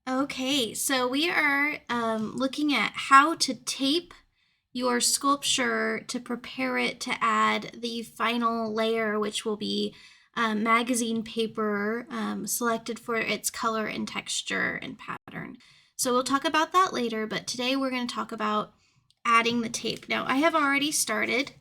Okay, so we are looking at how to tape your sculpture to prepare it to add the final layer, which will be magazine paper selected for its color and texture and pattern. So we'll talk about that later, but today we're going to talk about adding the tape. Now, I have already started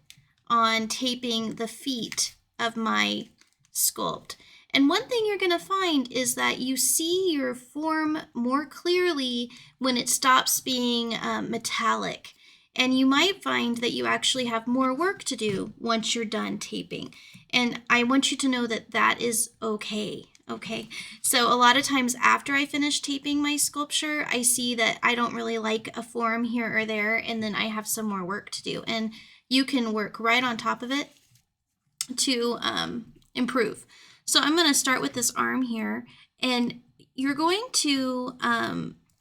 on taping the feet of my sculpt. And one thing you're going to find is that you see your form more clearly when it stops being metallic. And you might find that you actually have more work to do once you're done taping. And I want you to know that that is okay. Okay, so a lot of times after I finish taping my sculpture, I see that I don't really like a form here or there, and then I have some more work to do. And you can work right on top of it to improve. So I'm going to start with this arm here, and you're going to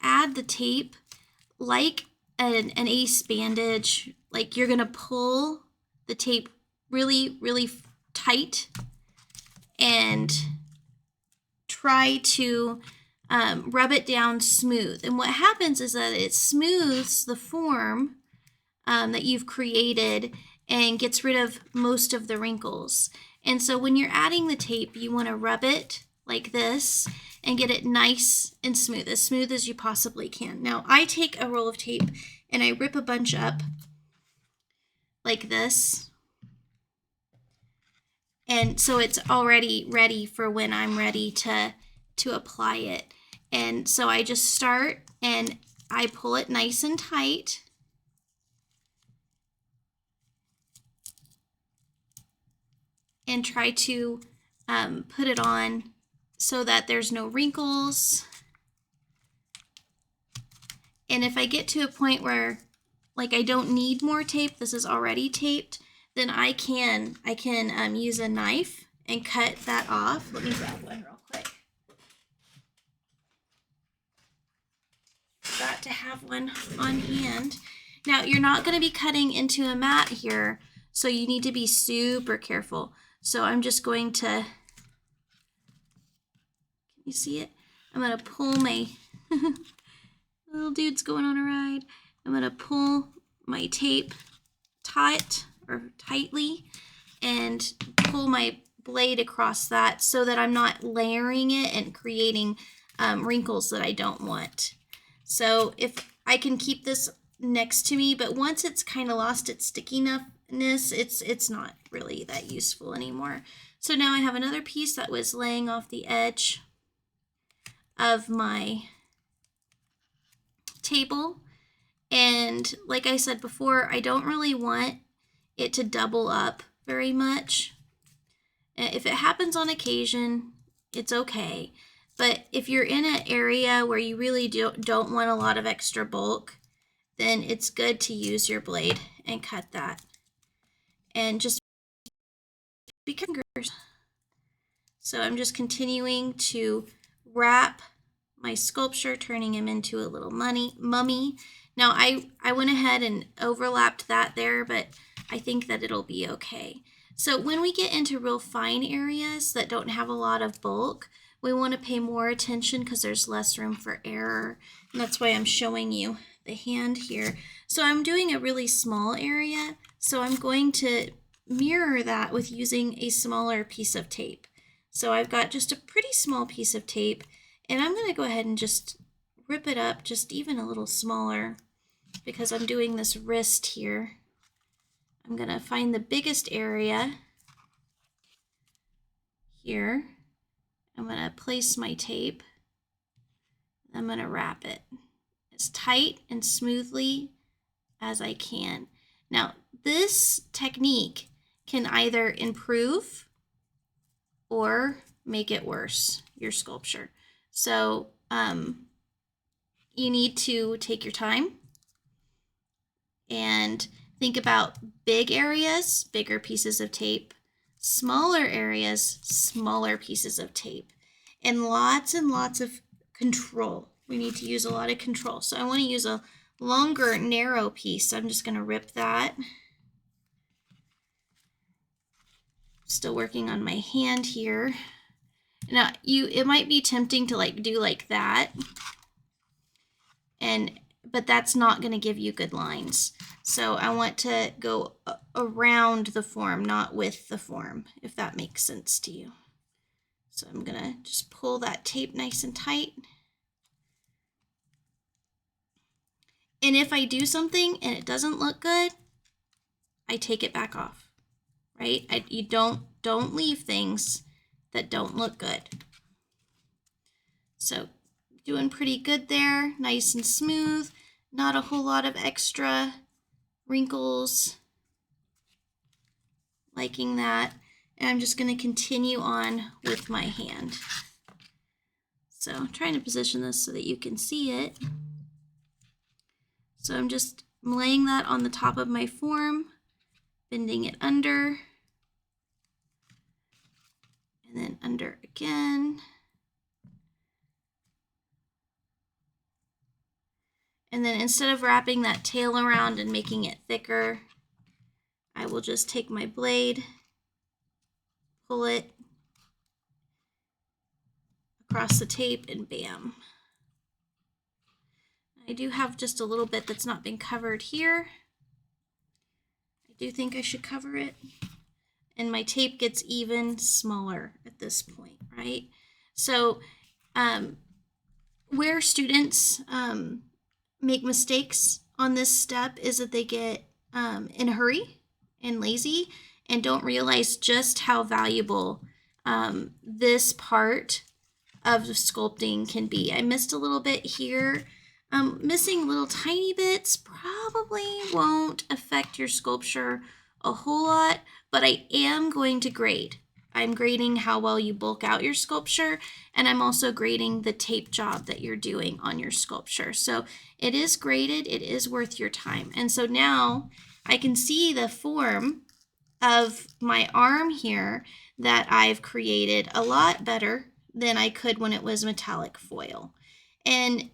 add the tape like an ace bandage. Like you're going to pull the tape really, really tight and try to rub it down smooth. And what happens is that it smooths the form that you've created and gets rid of most of the wrinkles. And so when you're adding the tape, you want to rub it like this and get it nice and smooth as you possibly can. Now, I take a roll of tape and I rip a bunch up like this. And so it's already ready for when I'm ready to apply it. And so I just start and I pull it nice and tight. And try to put it on so that there's no wrinkles. And if I get to a point where like I don't need more tape, this is already taped, then I can use a knife and cut that off. Let me grab one real quick. Got to have one on hand. Now you're not going to be cutting into a mat here, so you need to be super careful. So I'm just going to, can you see it? I'm going to pull my, little dude's going on a ride. I'm going to pull my tape tightly and pull my blade across that so that I'm not layering it and creating wrinkles that I don't want. So if I can keep this next to me, but once it's kind of lost its stickiness, it's not really that useful anymore. So now I have another piece that was laying off the edge of my table. And like I said before, I don't really want it to double up very much. If it happens on occasion, it's okay. But if you're in an area where you really don't want a lot of extra bulk, then it's good to use your blade and cut that. And just be careful. So I'm just continuing to wrap my sculpture, turning him into a little mummy. Now I went ahead and overlapped that there, but I think that it'll be okay. So when we get into real fine areas that don't have a lot of bulk, we want to pay more attention because there's less room for error. And that's why I'm showing you the hand here. So I'm doing a really small area, so I'm going to mirror that with using a smaller piece of tape. So I've got just a pretty small piece of tape, and I'm going to go ahead and just rip it up just even a little smaller because I'm doing this wrist here. I'm going to find the biggest area here. I'm going to place my tape. I'm going to wrap it as tight and smoothly as I can. Now, this technique can either improve or make it worse, your sculpture. So you need to take your time and think about big areas, bigger pieces of tape, smaller areas, smaller pieces of tape, and lots of control. We need to use a lot of control. So I want to use a longer, narrow piece. So I'm just going to rip that. Still working on my hand here. Now, it might be tempting to do like that, but that's not going to give you good lines. So I want to go around the form, not with the form, if that makes sense to you. So I'm going to just pull that tape nice and tight. And if I do something and it doesn't look good, I take it back off, right? You don't leave things that don't look good. So doing pretty good there, nice and smooth, not a whole lot of extra wrinkles. Liking that. And I'm just going to continue on with my hand. So I'm trying to position this so that you can see it. So I'm just laying that on the top of my form, bending it under, and then under again. And then instead of wrapping that tail around and making it thicker, I will just take my blade, pull it across the tape, and bam. I do have just a little bit that's not been covered here. I do think I should cover it. And my tape gets even smaller at this point, right? So where students make mistakes on this step is that they get in a hurry and lazy and don't realize just how valuable this part of sculpting can be. I missed a little bit here. Missing little tiny bits probably won't affect your sculpture a whole lot, but I am going to grade. I'm grading how well you bulk out your sculpture, and I'm also grading the tape job that you're doing on your sculpture. So it is graded, it is worth your time. And so now I can see the form of my arm here that I've created a lot better than I could when it was metallic foil. And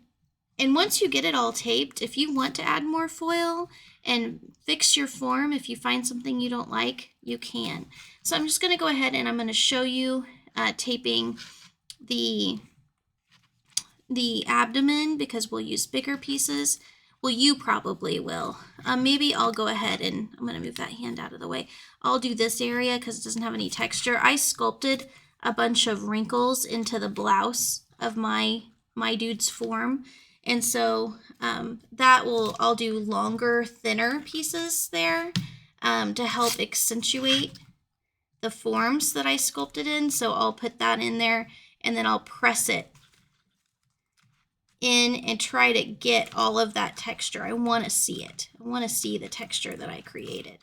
once you get it all taped, if you want to add more foil and fix your form, if you find something you don't like, you can. So I'm just going to go ahead and I'm going to show you taping the abdomen because we'll use bigger pieces. Well, you probably will. Maybe I'll go ahead and I'm going to move that hand out of the way. I'll do this area because it doesn't have any texture. I sculpted a bunch of wrinkles into the blouse of my dude's form. And so I'll do longer, thinner pieces there to help accentuate the forms that I sculpted in. So I'll put that in there and then I'll press it in and try to get all of that texture. I want to see it. I want to see the texture that I created.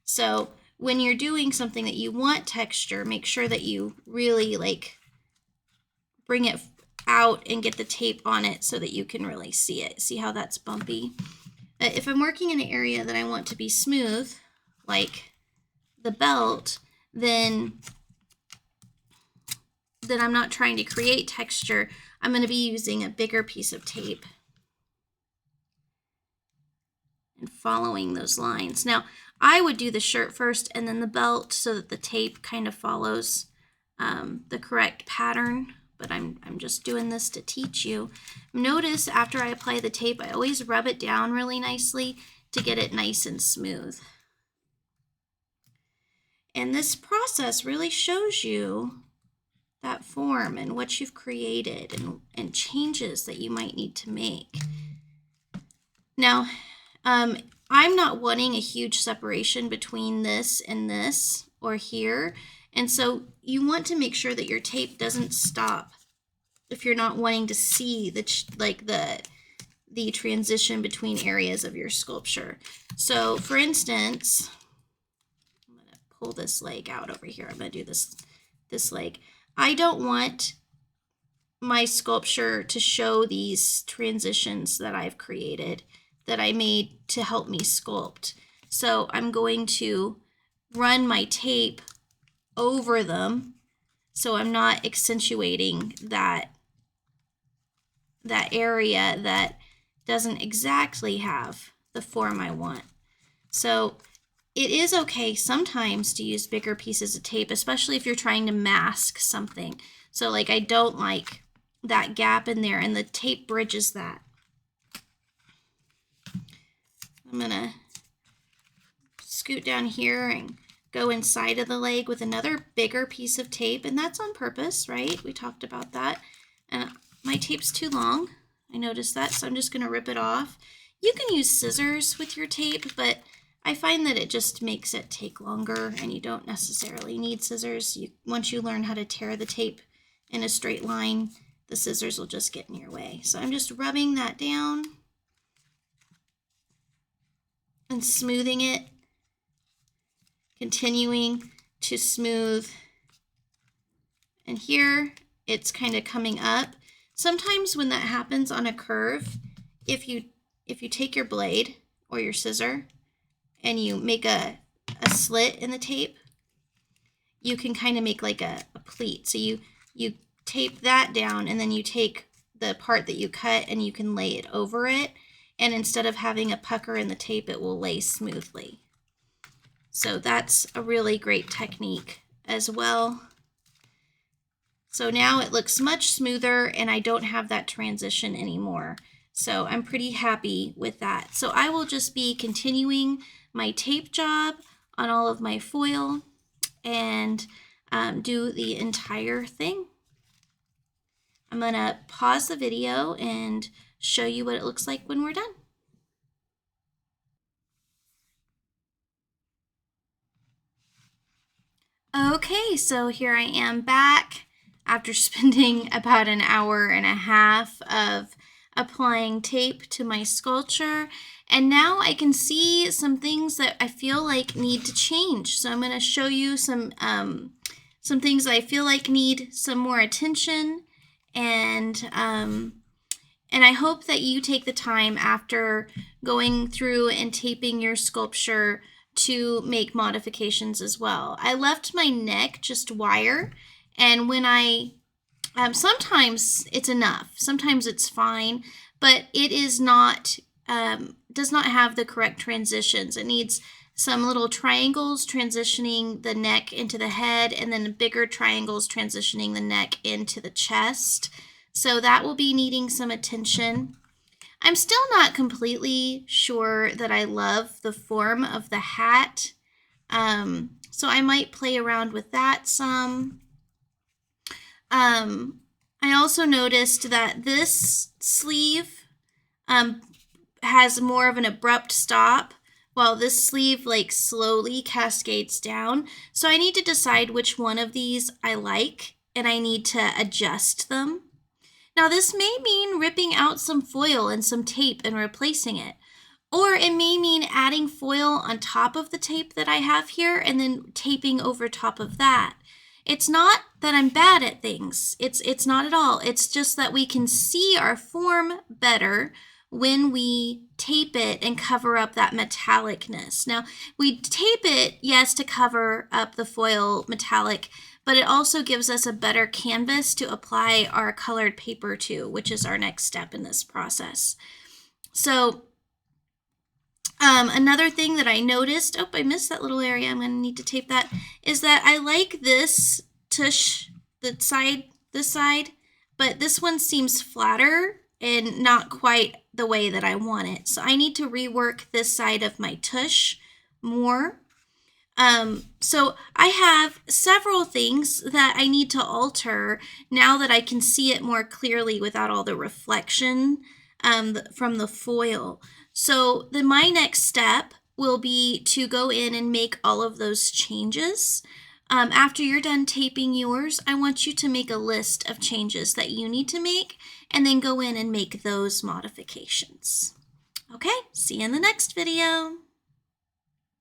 So when you're doing something that you want texture, make sure that you really bring it out and get the tape on it so that you can really see it. See how that's bumpy? If I'm working in an area that I want to be smooth, like the belt, then I'm not trying to create texture. I'm going to be using a bigger piece of tape and following those lines. Now, I would do the shirt first and then the belt so that the tape kind of follows the correct pattern. But I'm just doing this to teach you. Notice after I apply the tape, I always rub it down really nicely to get it nice and smooth. And this process really shows you that form and what you've created and changes that you might need to make. Now, I'm not wanting a huge separation between this and this or here. And so you want to make sure that your tape doesn't stop if you're not wanting to see the transition between areas of your sculpture. So for instance, I'm going to pull this leg out over here. I'm going to do this leg. I don't want my sculpture to show these transitions that I've created that I made to help me sculpt. So I'm going to run my tape over them so I'm not accentuating that area that doesn't exactly have the form I want. So it is okay sometimes to use bigger pieces of tape, especially if you're trying to mask something. So I don't like that gap in there and the tape bridges that. I'm gonna scoot down here and go inside of the leg with another bigger piece of tape, and that's on purpose, right? We talked about that. And my tape's too long. I noticed that, so I'm just gonna rip it off. You can use scissors with your tape, but I find that it just makes it take longer, and you don't necessarily need scissors. Once you learn how to tear the tape in a straight line, the scissors will just get in your way. So I'm just rubbing that down and smoothing it, continuing to smooth. And here it's kind of coming up. Sometimes when that happens on a curve, if you take your blade or your scissor and you make a slit in the tape, you can kind of make like a pleat. So you tape that down, and then you take the part that you cut and you can lay it over it. And instead of having a pucker in the tape, it will lay smoothly. So that's a really great technique as well. So now it looks much smoother, and I don't have that transition anymore. So I'm pretty happy with that. So I will just be continuing my tape job on all of my foil and do the entire thing. I'm gonna pause the video and show you what it looks like when we're done. Okay, so here I am back after spending about an hour and a half of applying tape to my sculpture, and now I can see some things that I feel like need to change. So I'm going to show you some things that I feel like need some more attention, and I hope that you take the time after going through and taping your sculpture to make modifications as well. I left my neck just wire, and when I sometimes it's enough, sometimes it's fine, but it is not does not have the correct transitions. It needs some little triangles transitioning the neck into the head, and then bigger triangles transitioning the neck into the chest. So that will be needing some attention. I'm still not completely sure that I love the form of the hat, so I might play around with that some. I also noticed that this sleeve has more of an abrupt stop, while this sleeve like slowly cascades down. So I need to decide which one of these I like, and I need to adjust them. Now this may mean ripping out some foil and some tape and replacing it, or it may mean adding foil on top of the tape that I have here and then taping over top of that. It's not that I'm bad at things. It's not at all. It's just that we can see our form better when we tape it and cover up that metallicness. Now, we tape it, yes, to cover up the foil metallic, but it also gives us a better canvas to apply our colored paper to, which is our next step in this process. So another thing that I noticed, oh, I missed that little area, I'm going to need to tape that, is that I like this tush, this side, but this one seems flatter and not quite the way that I want it. So I need to rework this side of my tush more. So I have several things that I need to alter now that I can see it more clearly without all the reflection from the foil. So then my next step will be to go in and make all of those changes. After you're done taping yours, I want you to make a list of changes that you need to make and then go in and make those modifications. Okay, see you in the next video.